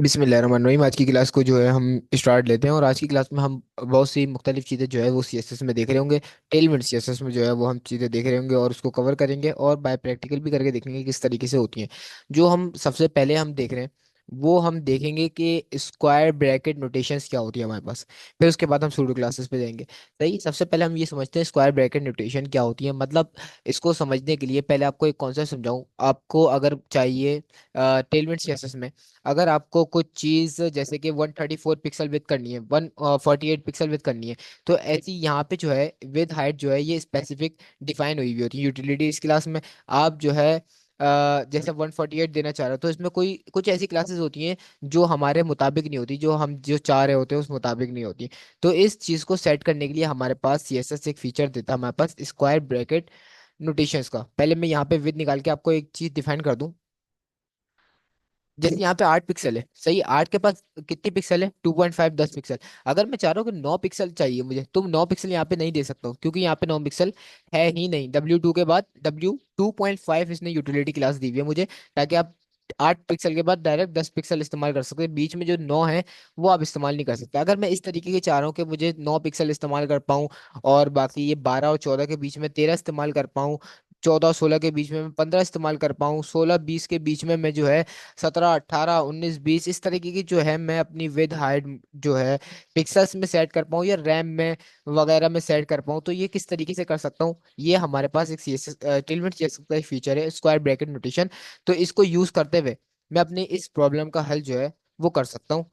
बिस्मिल्लाहिर्रहमानिर्रहीम। आज की क्लास को जो है हम स्टार्ट लेते हैं, और आज की क्लास में हम बहुत सी मुख्तलिफ चीज़ें जो है वो सीएसएस में देख रहे होंगे। टेलमेंट सीएसएस में जो है वो हम चीज़ें देख रहे होंगे और उसको कवर करेंगे, और बाय प्रैक्टिकल भी करके देखेंगे किस तरीके से होती हैं। जो हम सबसे पहले हम देख रहे हैं वो हम देखेंगे कि स्क्वायर ब्रैकेट नोटेशंस क्या होती है हमारे पास। फिर उसके बाद हम सूडो क्लासेस पे जाएंगे। सही, सबसे पहले हम ये समझते हैं स्क्वायर ब्रैकेट नोटेशन क्या होती है। मतलब इसको समझने के लिए पहले आपको एक कॉन्सेप्ट समझाऊं। आपको अगर चाहिए टेलमेंट सीएसएस में, अगर आपको कुछ चीज जैसे कि 134 पिक्सल विद करनी है, 148 पिक्सल विद करनी है, तो ऐसी यहाँ पे जो है विद हाइट जो है ये स्पेसिफिक डिफाइन हुई हुई होती है यूटिलिटी इस क्लास में। आप जो है जैसे 148 देना चाह रहे हो, तो इसमें कोई कुछ ऐसी क्लासेस होती हैं जो हमारे मुताबिक नहीं होती, जो हम जो चाह रहे होते हैं उस मुताबिक नहीं होती। तो इस चीज को सेट करने के लिए हमारे पास सीएसएस एक फीचर देता है, हमारे पास स्क्वायर ब्रैकेट नोटेशंस का। पहले मैं यहाँ पे विद निकाल के आपको एक चीज डिफाइन कर दूं। जैसे यहाँ पे 8 पिक्सल है, सही, 8 के पास कितनी पिक्सल है? 2.5, 10 पिक्सल। अगर मैं चाह रहा हूँ कि 9 पिक्सल चाहिए मुझे, तो 9 पिक्सल यहाँ पे नहीं दे सकता हूँ, क्योंकि यहाँ पे 9 पिक्सल है ही नहीं। W2 के बाद W2.5 इसने यूटिलिटी क्लास दी हुई है मुझे, ताकि आप 8 पिक्सल के बाद डायरेक्ट 10 पिक्सल इस्तेमाल कर सकते हैं। बीच में जो 9 है वो आप इस्तेमाल नहीं कर सकते। अगर मैं इस तरीके की चाह रहा हूँ कि मुझे 9 पिक्सल इस्तेमाल कर पाऊँ, और बाकी ये 12 और 14 के बीच में 13 इस्तेमाल कर पाऊँ, 14 और 16 के बीच में मैं 15 इस्तेमाल कर पाऊँ, 16 20 के बीच में मैं जो है 17 18 19 20 इस तरीके की जो है मैं अपनी विद हाइट जो है पिक्सल्स में सेट कर पाऊँ या रैम में वगैरह में सेट कर पाऊँ, तो ये किस तरीके से कर सकता हूँ? ये हमारे पास एक CSS टेलमेंट CSS का एक फीचर है, स्क्वायर ब्रैकेट नोटेशन। तो इसको यूज करते हुए मैं अपनी इस प्रॉब्लम का हल जो है वो कर सकता हूँ।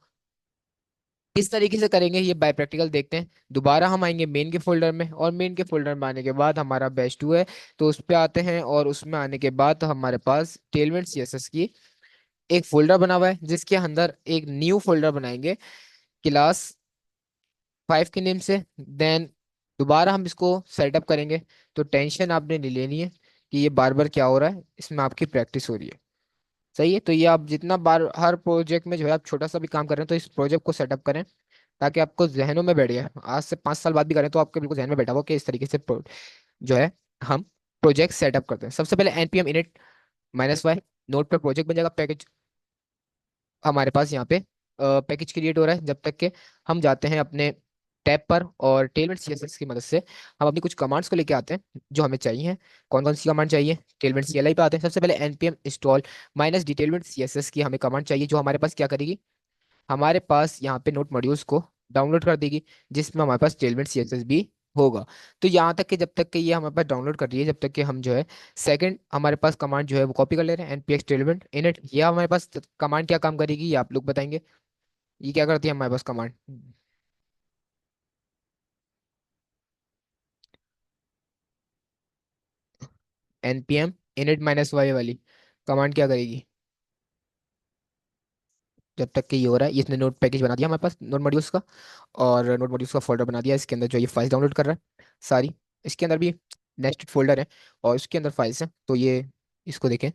किस तरीके से करेंगे ये बाय प्रैक्टिकल देखते हैं। दोबारा हम आएंगे मेन के फोल्डर में, और मेन के फोल्डर में आने के बाद हमारा बैच 2 है, तो उस पे आते हैं, और उसमें आने के बाद हमारे पास टेलमेंट CSS की एक फोल्डर बना हुआ है, जिसके अंदर एक न्यू फोल्डर बनाएंगे क्लास 5 के नेम से। देन दोबारा हम इसको सेटअप करेंगे। तो टेंशन आपने नहीं लेनी है कि ये बार बार क्या हो रहा है, इसमें आपकी प्रैक्टिस हो रही है। सही है, तो ये आप जितना बार हर प्रोजेक्ट में जो है आप छोटा सा भी काम कर रहे हैं, तो इस प्रोजेक्ट को सेटअप करें ताकि आपको जहनों में बैठ जाए। आज से 5 साल बाद भी करें तो आपके बिल्कुल जहन में बैठा हो कि इस तरीके से जो है हम प्रोजेक्ट सेटअप करते हैं। सबसे पहले npm init -y नोड पे प्रोजेक्ट बन जाएगा। पैकेज हमारे पास यहाँ पे पैकेज क्रिएट हो रहा है, जब तक के हम जाते हैं अपने टैब पर, और टेलमेंट सीएसएस की मदद से हम अपनी कुछ कमांड्स को लेके आते हैं जो हमें चाहिए। कौन कौन सी कमांड चाहिए? टेलमेंट CLI पे आते हैं। सबसे पहले npm install -d टेलमेंट सीएसएस की हमें कमांड चाहिए, जो हमारे पास क्या करेगी, हमारे पास यहाँ पे नोट मॉड्यूल्स को डाउनलोड कर देगी, जिसमें हमारे पास टेलमेंट CSS भी होगा। तो यहाँ तक कि जब तक कि ये हमारे पास डाउनलोड कर रही है, जब तक कि हम जो है सेकंड हमारे पास कमांड जो है वो कॉपी कर ले रहे हैं, npx टेलमेंट init। ये हमारे पास कमांड क्या काम करेगी ये आप लोग बताएंगे। ये क्या करती है हमारे पास कमांड? npm init -y वाली कमांड क्या करेगी? जब तक कि ये हो रहा है, ये इसने नोट पैकेज बना दिया हमारे पास नोट मॉड्यूल्स का, और नोट मॉड्यूल्स का फोल्डर बना दिया। इसके अंदर जो ये फाइल्स डाउनलोड कर रहा है सारी, इसके अंदर भी नेक्स्ट फोल्डर है और इसके अंदर फाइल्स हैं। तो ये इसको देखें,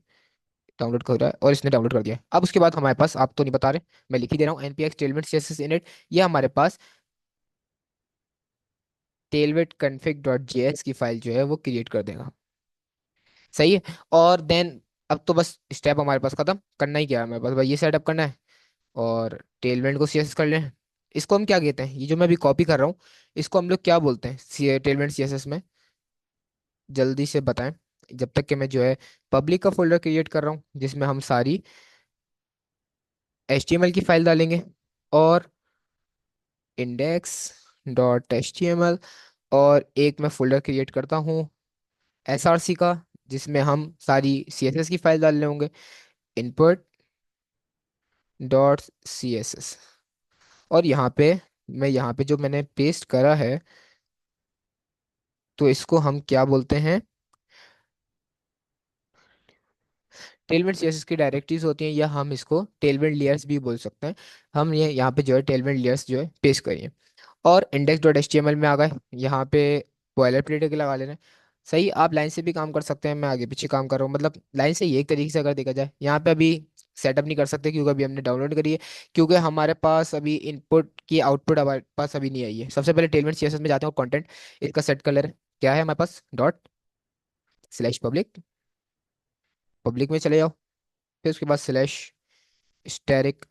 डाउनलोड कर रहा है और इसने डाउनलोड कर दिया है। अब उसके बाद हमारे पास, आप तो नहीं बता रहे, मैं लिख ही दे रहा हूँ, npx टेलमेट css init। ये हमारे पास tailwind config.js की फाइल जो है वो क्रिएट कर देगा। सही है। और देन अब तो बस स्टेप हमारे पास खत्म, करना ही क्या है हमारे पास, भाई ये सेटअप करना है और टेलमेंट को सीएसएस कर लें। इसको हम क्या कहते हैं, ये जो मैं अभी कॉपी कर रहा हूँ, इसको हम लोग क्या बोलते हैं टेलमेंट सीएसएस में? जल्दी से बताएं। जब तक कि मैं जो है पब्लिक का फोल्डर क्रिएट कर रहा हूँ, जिसमें हम सारी HTML की फाइल डालेंगे, और index.html। और एक मैं फोल्डर क्रिएट करता हूँ SRC का, जिसमें हम सारी CSS की फाइल डाल रहे होंगे, input.css। और यहाँ पे मैं यहाँ पे जो मैंने पेस्ट करा है, तो इसको हम क्या बोलते हैं? टेलमेंट सीएसएस की डायरेक्टरीज होती हैं, या हम इसको टेलमेंट लेयर्स भी बोल सकते हैं। हम ये यहाँ पे जो है टेलमेंट लेयर्स जो है पेस्ट करिए। और index.html में आ गए, यहाँ पे बॉयलर प्लेट के लगा लेना है। सही, आप लाइन से भी काम कर सकते हैं, मैं आगे पीछे काम कर रहा हूँ, मतलब लाइन से ही एक तरीके से अगर देखा जाए। यहाँ पे अभी सेटअप नहीं कर सकते क्योंकि अभी हमने डाउनलोड करी है, क्योंकि हमारे पास अभी इनपुट की आउटपुट हमारे पास अभी नहीं आई है। सबसे पहले टेलमेंट सीएसएस में जाते हैं, कंटेंट इसका सेट कलर क्या है हमारे पास, डॉट स्लैश पब्लिक, पब्लिक में चले जाओ। फिर उसके बाद slash asterisk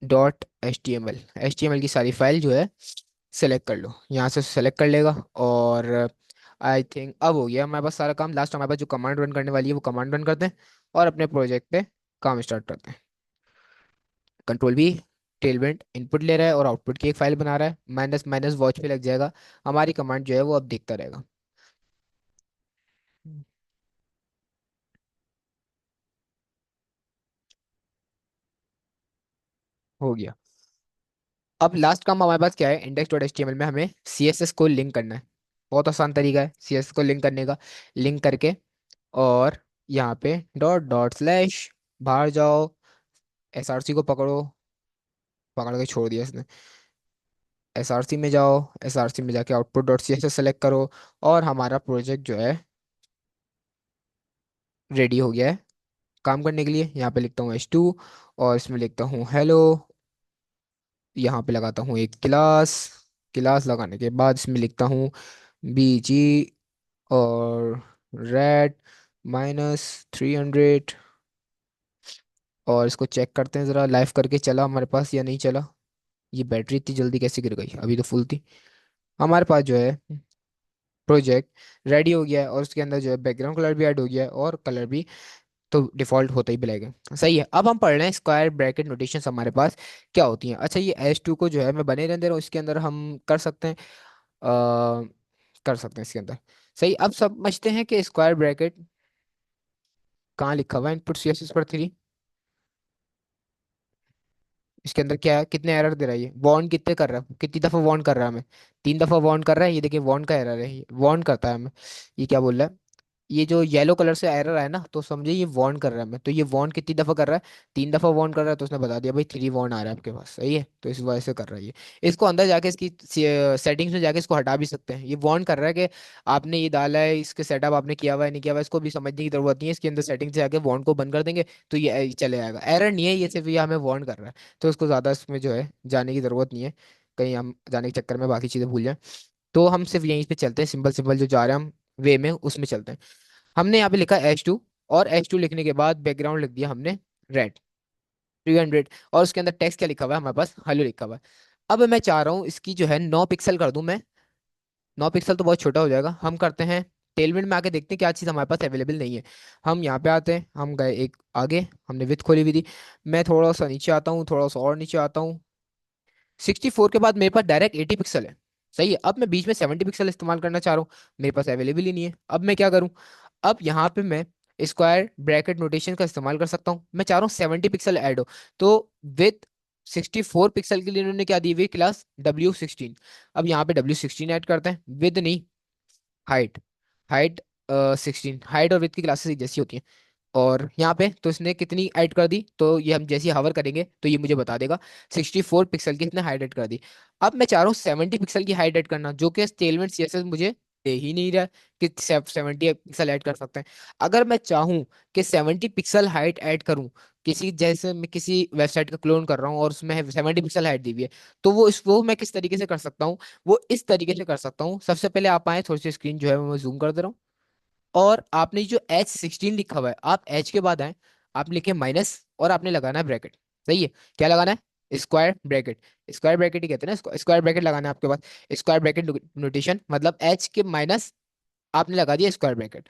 dot H T M L की सारी फाइल जो है सेलेक्ट कर लो, यहाँ से सेलेक्ट कर लेगा। और आई थिंक अब हो गया हमारे पास सारा काम। लास्ट हमारे पास जो कमांड रन करने वाली है वो कमांड रन करते हैं और अपने प्रोजेक्ट पे काम स्टार्ट करते हैं। कंट्रोल भी, टेलविंड इनपुट ले रहा है और आउटपुट की एक फाइल बना रहा है, माइनस माइनस वॉच पे लग जाएगा। हमारी कमांड जो है वो अब देखता रहेगा। हो गया। अब लास्ट काम हमारे पास क्या है, index dot H T M L में हमें सी एस एस को लिंक करना है। बहुत आसान तरीका है सी एस एस को लिंक करने का। लिंक करके और यहाँ पे डॉट डॉट स्लैश बाहर जाओ, एस आर सी को पकड़ो, पकड़ के छोड़ दिया इसने। एस आर सी में जाओ, एस आर सी में जाके output dot C S S select करो और हमारा प्रोजेक्ट जो है रेडी हो गया है काम करने के लिए। यहाँ पे लिखता हूँ H2 और इसमें लिखता हूँ हेलो। यहाँ पे लगाता हूँ एक क्लास। क्लास लगाने के बाद इसमें लिखता हूँ BG और रेड -300। और इसको चेक करते हैं ज़रा लाइव करके, चला हमारे पास या नहीं चला। ये बैटरी इतनी जल्दी कैसे गिर गई, अभी तो फुल थी। हमारे पास जो है प्रोजेक्ट रेडी हो गया है और उसके अंदर जो है बैकग्राउंड कलर भी ऐड हो गया है और कलर भी तो डिफॉल्ट होता ही ब्लैक है। सही है। अब हम पढ़ रहे हैं स्क्वायर ब्रैकेट नोटेशन हमारे पास क्या होती हैं। अच्छा, ये H2 को जो है मैं बने रहने दे रहा हूँ, इसके अंदर हम कर सकते हैं, कर सकते हैं इसके अंदर। सही। अब समझते हैं कि स्क्वायर ब्रैकेट कहाँ लिखा हुआ है, इनपुट CSS पर 3। इसके अंदर क्या है, कितने एरर दे रहा है ये, वार्न कितने कर रहा है, कितनी दफा वार्न कर रहा है हमें, 3 दफा वार्न कर रहा है। ये देखिए वार्न का एरर है, ये वार्न करता है हमें। ये क्या बोल रहा है, ये जो येलो कलर से एरर है ना, तो समझे ये वार्न कर रहा है हमें। तो ये वार्न कितनी दफा कर रहा है, 3 दफा वार्न कर रहा है। तो उसने बता दिया भाई 3 वार्न आ रहा है आपके पास। सही है, तो इस वजह से कर रहा है ये। इसको अंदर जाके इसकी सेटिंग्स में जाके इसको हटा भी सकते हैं। ये वार्न कर रहा है कि आपने ये डाला है, इसके सेटअप आपने किया हुआ है नहीं किया हुआ है, इसको भी समझने की जरूरत नहीं है। इसके अंदर सेटिंग्स से जाके वार्न को बंद कर देंगे तो ये चले आएगा। एरर नहीं है ये, सिर्फ ये हमें वार्न कर रहा है। तो उसको ज्यादा इसमें जो है जाने की जरूरत नहीं है, कहीं हम जाने के चक्कर में बाकी चीजें भूल जाएं। तो हम सिर्फ यहीं पे चलते हैं, सिंपल सिंपल जो जा रहे हैं हम वे में उसमें चलते हैं। हमने यहाँ पे लिखा H2 और H2 लिखने के बाद बैकग्राउंड लिख दिया हमने रेड 300। और उसके अंदर टेक्स्ट क्या लिखा हुआ है हमारे पास, हेलो लिखा हुआ है। अब मैं चाह रहा हूँ इसकी जो है 9 पिक्सल कर दूं मैं। 9 पिक्सल तो बहुत छोटा हो जाएगा, हम करते हैं टेलविंड में आके देखते हैं क्या चीज़ हमारे पास अवेलेबल नहीं है। हम यहाँ पे आते हैं, हम गए एक आगे, हमने विथ खोली हुई थी। मैं थोड़ा सा नीचे आता हूँ, थोड़ा सा और नीचे आता हूँ। 64 के बाद मेरे पास डायरेक्ट 80 पिक्सल है। सही है। अब मैं बीच में 70 पिक्सल इस्तेमाल करना चाह रहा हूँ, मेरे पास अवेलेबल ही नहीं है। अब मैं क्या करूँ, अब यहाँ पे मैं स्क्वायर ब्रैकेट नोटेशन का इस्तेमाल कर सकता हूँ। मैं चाह रहा हूँ 70 पिक्सल ऐड हो। तो विथ 64 पिक्सल के लिए इन्होंने क्या दी हुई क्लास W16। अब यहाँ पे W16 ऐड करते हैं, विद नहीं, हाइट। हाइट 16, हाइट और विथ की क्लासेस जैसी होती हैं। और यहाँ पे तो इसने कितनी ऐड कर दी, तो ये हम जैसे ही हवर करेंगे तो ये मुझे बता देगा 64 पिक्सल की इसने हाइट ऐड कर दी। अब मैं चाह रहा हूँ 70 पिक्सल की हाइट ऐड करना, जो कि स्टेलमेंट CSS मुझे दे ही नहीं रहा है कि 70 पिक्सल ऐड कर सकते हैं। अगर मैं चाहूँ कि 70 पिक्सल हाइट ऐड करूँ, किसी जैसे मैं किसी वेबसाइट का क्लोन कर रहा हूँ और उसमें 70 पिक्सल हाइट दी हुई है, तो वो मैं किस तरीके से कर सकता हूँ, वो इस तरीके से कर सकता हूँ। सबसे पहले आप आए, थोड़ी सी स्क्रीन जो है वो मैं जूम कर दे रहा हूँ। और आपने जो H16 लिखा हुआ है, आप H के बाद आए, आप लिखे माइनस और आपने लगाना है ब्रैकेट। सही है। क्या लगाना है, स्क्वायर ब्रैकेट। स्क्वायर ब्रैकेट ही कहते हैं ना, स्क्वायर ब्रैकेट लगाना है आपके पास। स्क्वायर ब्रैकेट नोटेशन मतलब H के माइनस आपने लगा दिया स्क्वायर ब्रैकेट।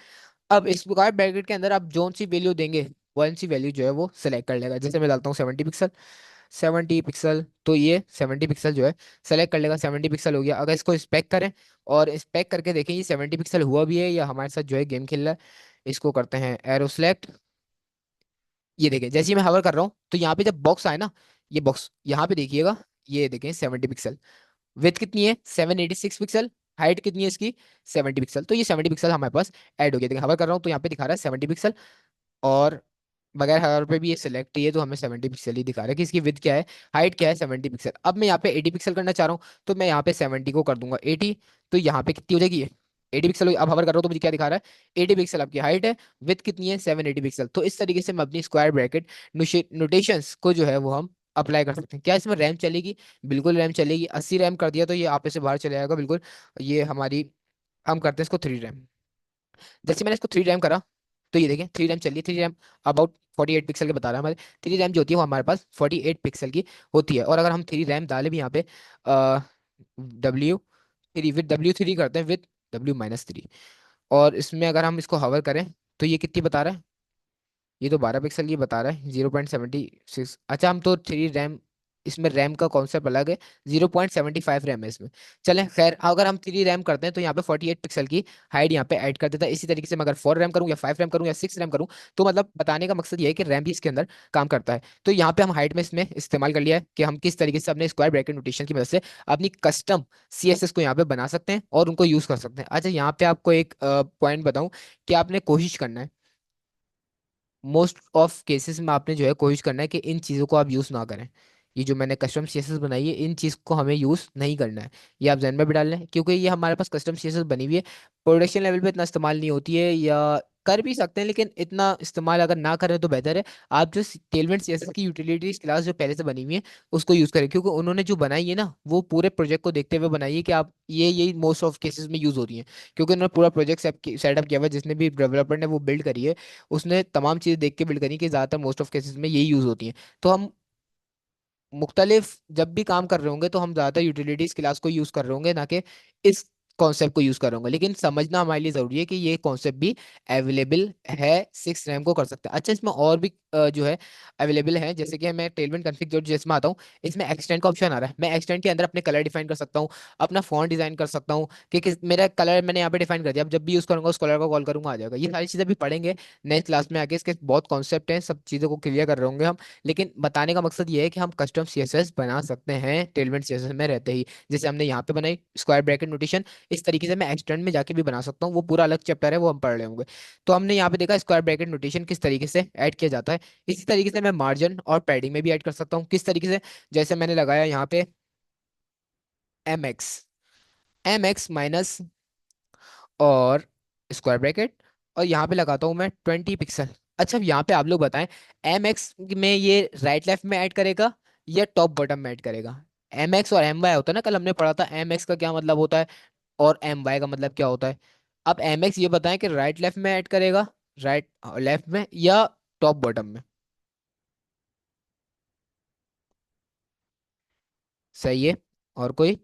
अब स्क्वायर ब्रैकेट के अंदर आप जोन सी वैल्यू देंगे, वन सी वैल्यू जो है वो सिलेक्ट कर लेगा। जैसे मैं डालता हूँ 70 पिक्सल, 70 पिक्सल, तो ये 70 पिक्सल जो है सेलेक्ट कर लेगा। 70 पिक्सल हो गया। अगर इसको स्पेक करें और स्पेक करके देखें ये 70 पिक्सल हुआ भी है या हमारे साथ जो है गेम खेल रहा है। इसको करते हैं एरो सेलेक्ट। ये देखें जैसे ही मैं हवर कर रहा हूँ तो यहाँ पे जब बॉक्स आए ना, ये बॉक्स यहाँ पे देखिएगा, ये देखें 70 पिक्सल। विथ कितनी है, 786 पिक्सल। हाइट कितनी है इसकी, 70 पिक्सल। तो ये 70 पिक्सल हमारे पास ऐड हो गया। देखिए हवर कर रहा हूँ तो यहाँ पे दिखा रहा है 70 पिक्सल। और बगैर हर पे भी ये सिलेक्ट है, तो हमें 70 पिक्सल ही दिखा रहा है कि इसकी विड्थ क्या है, हाइट क्या है, 70 पिक्सल। अब मैं यहाँ पे 80 पिक्सल करना चाह रहा हूँ, तो मैं यहाँ पे 70 को कर दूंगा 80। तो यहाँ पे कितनी हो जाएगी ये, 80 पिक्सल। अब हवर कर रहा हूँ तो मुझे क्या दिखा रहा है, 80 पिक्सल आपकी हाइट है, विथ कितनी है, 780 पिक्सल। तो इस तरीके से हम अपनी स्क्वायर ब्रैकेट नोटेशंस को जो है वो हम अप्लाई कर सकते हैं। क्या इसमें रैम चलेगी, बिल्कुल रैम चलेगी। 80 रैम कर दिया तो ये आप से बाहर चले जाएगा बिल्कुल। ये हमारी, हम करते हैं इसको 3 रैम। जैसे मैंने इसको 3 रैम करा, तो ये देखें, थ्री रैम चल रही है, थ्री रैम अबाउट 48 पिक्सल के बता रहा है हमारे। थ्री रैम जो होती है वो हमारे पास 48 पिक्सल की होती है। और अगर हम थ्री रैम डाले भी यहाँ पे, W3 विद W3 करते हैं, विद W-3, और इसमें अगर हम इसको हवर करें तो ये कितनी बता रहा है, ये तो 12 पिक्सल की बता रहा है, 0.76। अच्छा, हम तो थ्री रैम, इसमें रैम का कॉन्सेप्ट अलग है, 0.75 रैम है इसमें। चलें खैर, अगर हम थ्री रैम करते हैं तो यहाँ पे 48 पिक्सल की हाइट यहाँ पे ऐड कर देता है। इसी तरीके से मैं अगर फोर रैम करूँ या फाइव रैम करूँ या सिक्स रैम करूँ, तो मतलब बताने का मकसद ये है कि रैम भी इसके अंदर काम करता है। तो यहाँ पे हम हाइट में इसमें इस्तेमाल कर लिया है कि हम किस तरीके से अपने स्क्वायर ब्रैकेट नोटेशन की मदद से अपनी कस्टम CSS को यहाँ पे बना सकते हैं और उनको यूज कर सकते हैं। अच्छा, यहाँ पे आपको एक पॉइंट बताऊं कि आपने कोशिश करना है, मोस्ट ऑफ केसेस में आपने जो है कोशिश करना है कि इन चीज़ों को आप यूज़ ना करें। ये जो मैंने कस्टम सीएसएस बनाई है, इन चीज़ को हमें यूज़ नहीं करना है। ये आप जहन में भी डाल लें, क्योंकि ये हमारे पास कस्टम सीएसएस बनी हुई है, प्रोडक्शन लेवल पे इतना इस्तेमाल नहीं होती है, या कर भी सकते हैं लेकिन इतना इस्तेमाल अगर ना करें तो बेहतर है। आप जो टेलमेंट सीएसएस की यूटिलिटीज क्लास जो पहले से बनी हुई है उसको यूज़ करें, क्योंकि उन्होंने जो बनाई है ना वो पूरे प्रोजेक्ट को देखते हुए बनाई है कि आप ये यही मोस्ट ऑफ केसेस में यूज़ होती हैं। क्योंकि उन्होंने पूरा प्रोजेक्ट सेटअप किया हुआ है, जिसने भी डेवलपर ने वो बिल्ड करी है उसने तमाम चीज़ें देख के बिल्ड करी कि ज़्यादातर मोस्ट ऑफ केसेस में यही यूज़ होती हैं। तो हम मुख्तलिफ जब भी काम कर रहे होंगे तो हम ज़्यादातर यूटिलिटीज क्लास को यूज़ कर रहे होंगे, ना कि इस कॉन्सेप्ट को यूज़ कर रहे होंगे। लेकिन समझना हमारे लिए ज़रूरी है कि ये कॉन्सेप्ट भी अवेलेबल है, सिक्स रैम को कर सकते हैं। अच्छा, इसमें और भी जो है अवेलेबल है, जैसे कि मैं टेलमेंट कॉन्फ़िग जो जिसमें आता हूँ, इसमें एक्सटेंड का ऑप्शन आ रहा है। मैं एक्सटेंड के अंदर अपने कलर डिफाइन कर सकता हूँ, अपना फॉन्ट डिजाइन कर सकता हूँ कि किस मेरा कलर मैंने यहाँ पे डिफाइन कर दिया। अब जब भी यूज़ करूंगा उस कलर को कॉल करूंगा, आ जाएगा। ये सारी चीज़ें भी पढ़ेंगे नेक्स्ट क्लास में आके, इसके बहुत कॉन्सेप्ट हैं, सब चीज़ों को क्लियर कर रहे होंगे हम। लेकिन बताने का मकसद ये है कि हम कस्टम सीएसएस बना सकते हैं टेलमेंट सीएसएस में रहते ही। जैसे हमने यहाँ पे बनाई स्क्वायर ब्रैकेट नोटेशन, इस तरीके से मैं एक्सटेंड में जाके भी बना सकता हूँ, वो पूरा अलग चैप्टर है, वो हम पढ़ रहे होंगे। तो हमने यहाँ पे देखा स्क्वायर ब्रैकेट नोटेशन किस तरीके से ऐड किया जाता है। इसी तरीके से मैं मार्जिन और पैडिंग में भी ऐड कर सकता हूँ। किस तरीके से, जैसे मैंने लगाया यहाँ पे MX, MX माइनस और स्क्वायर ब्रैकेट, और यहाँ पे लगाता हूँ मैं 20 पिक्सल। अच्छा, अब यहाँ पे आप लोग बताएं, MX में ये राइट लेफ्ट में ऐड करेगा या टॉप बॉटम में ऐड करेगा। MX और MY होता है ना, कल हमने पढ़ा था MX का क्या मतलब होता है और MY का मतलब क्या होता है। अब MX ये बताएं कि राइट लेफ्ट में ऐड करेगा, राइट लेफ्ट में या टॉप बॉटम में। सही है। और कोई?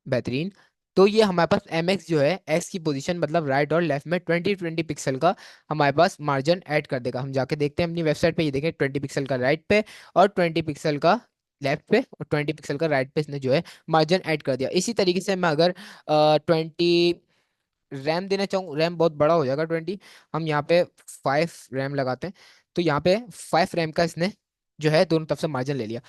बेहतरीन। तो ये हमारे पास MX जो है, एक्स की पोजीशन मतलब राइट और लेफ्ट में 20-20 पिक्सल का हमारे पास मार्जिन ऐड कर देगा। हम जाके देखते हैं अपनी वेबसाइट पे, ये देखें 20 पिक्सल का राइट पे और 20 पिक्सल का लेफ्ट पे और 20 पिक्सल का राइट पे इसने जो है मार्जिन ऐड कर दिया। इसी तरीके से मैं अगर 20 रैम देना चाहूँ, रैम बहुत बड़ा हो जाएगा 20, हम यहाँ पे 5 रैम लगाते हैं। तो यहाँ पे 5 रैम का इसने जो है दोनों तरफ से मार्जिन ले लिया।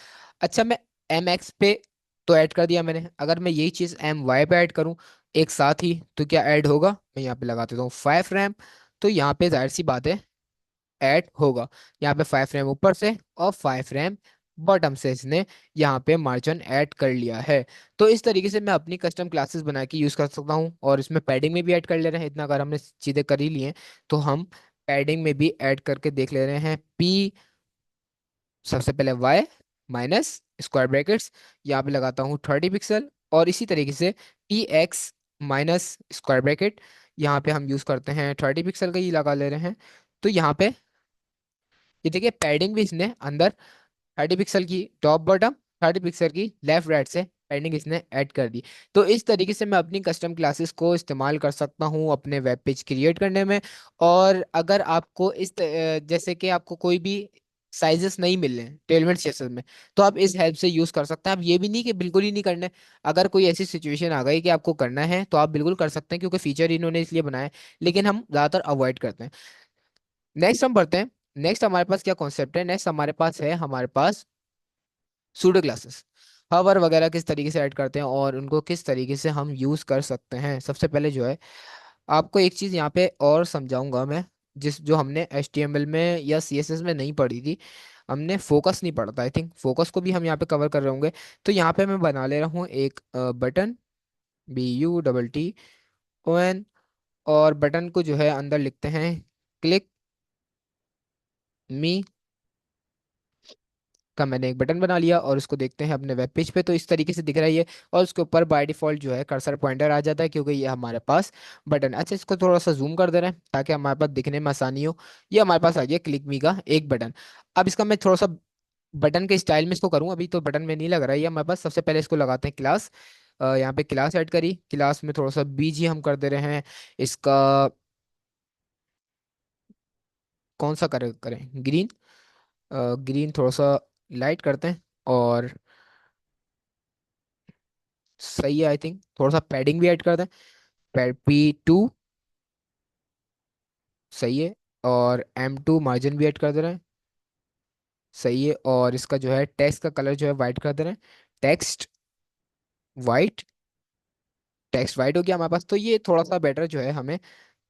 अच्छा, मैं MX पे तो ऐड कर दिया मैंने, अगर मैं यही चीज़ MY पे ऐड करूँ एक साथ ही तो क्या ऐड होगा, मैं यहाँ पे लगा देता हूँ 5 रैम। तो यहाँ पे जाहिर सी बात है ऐड होगा। यहाँ पे 5 रैम ऊपर से और 5 रैम बॉटम से इसने यहाँ पे मार्जिन ऐड कर लिया है। तो इस तरीके से मैं अपनी कस्टम क्लासेस बना के यूज कर सकता हूँ, और इसमें पैडिंग में भी ऐड कर ले रहे हैं। इतना अगर हमने चीजें कर ही ली हैं तो हम पैडिंग में भी ऐड करके देख ले रहे हैं। P, सबसे पहले Y माइनस स्क्वायर ब्रैकेट्स, यहाँ पे लगाता हूँ 30 पिक्सल, और इसी तरीके से PX माइनस स्क्वायर ब्रैकेट, यहाँ पे हम यूज करते हैं 30 पिक्सल का ही लगा ले रहे हैं। तो यहाँ पे ये देखिए पैडिंग भी इसने अंदर 30 पिक्सल की टॉप बॉटम, 30 पिक्सल की लेफ्ट राइट से पैडिंग इसने ऐड कर दी। तो इस तरीके से मैं अपनी कस्टम क्लासेस को इस्तेमाल कर सकता हूँ अपने वेब पेज क्रिएट करने में। और अगर आपको जैसे कि आपको कोई भी साइजेस नहीं मिल रहे हैं टेलमेंट सीएसएस में, तो आप इस हेल्प से यूज कर सकते हैं। आप ये भी नहीं कि बिल्कुल ही नहीं करना है, अगर कोई ऐसी सिचुएशन आ गई कि आपको करना है तो आप बिल्कुल कर सकते हैं, क्योंकि फीचर इन्होंने इसलिए बनाया है। लेकिन हम ज्यादातर अवॉइड करते हैं। नेक्स्ट हम बढ़ते हैं। नेक्स्ट हमारे पास क्या कॉन्सेप्ट है, नेक्स्ट हमारे पास है, हमारे पास सूडो क्लासेस। हवर वगैरह किस तरीके से ऐड करते हैं और उनको किस तरीके से हम यूज कर सकते हैं। सबसे पहले जो है आपको एक चीज यहाँ पे और समझाऊंगा मैं, जिस जो हमने HTML में या CSS में नहीं पढ़ी थी, हमने फोकस नहीं पढ़ा था। आई थिंक फोकस को भी हम यहाँ पे कवर कर रहे होंगे। तो यहाँ पे मैं बना ले रहा हूँ एक बटन, BUTTON, और बटन को जो है अंदर लिखते हैं क्लिक मी का मैंने एक बटन बना लिया, और उसको देखते हैं अपने वेब पेज पे, तो इस तरीके से दिख रहा है ये। और उसके ऊपर बाय डिफॉल्ट जो है कर्सर पॉइंटर आ जाता है, क्योंकि ये हमारे पास बटन। अच्छा, इसको थोड़ा सा जूम कर दे रहे हैं ताकि हमारे पास दिखने में आसानी हो। ये हमारे पास आ गया क्लिक मी का एक बटन। अब इसका मैं थोड़ा सा बटन के स्टाइल में इसको करूँ, अभी तो बटन में नहीं लग रहा है ये हमारे पास। सबसे पहले इसको लगाते हैं क्लास। यहाँ पे क्लास ऐड करी, क्लास में थोड़ा सा बीजी हम कर दे रहे हैं इसका। कौन सा करें ग्रीन। ग्रीन थोड़ा सा लाइट करते हैं, और सही है आई थिंक। थोड़ा सा पैडिंग भी ऐड कर दें, पैड P2 सही है। और M2 मार्जिन भी ऐड कर दे रहे हैं, सही है। और इसका जो है टेक्स्ट का कलर जो है वाइट कर दे रहे हैं, टेक्स्ट वाइट। टेक्स्ट वाइट हो गया हमारे पास, तो ये थोड़ा सा बेटर जो है हमें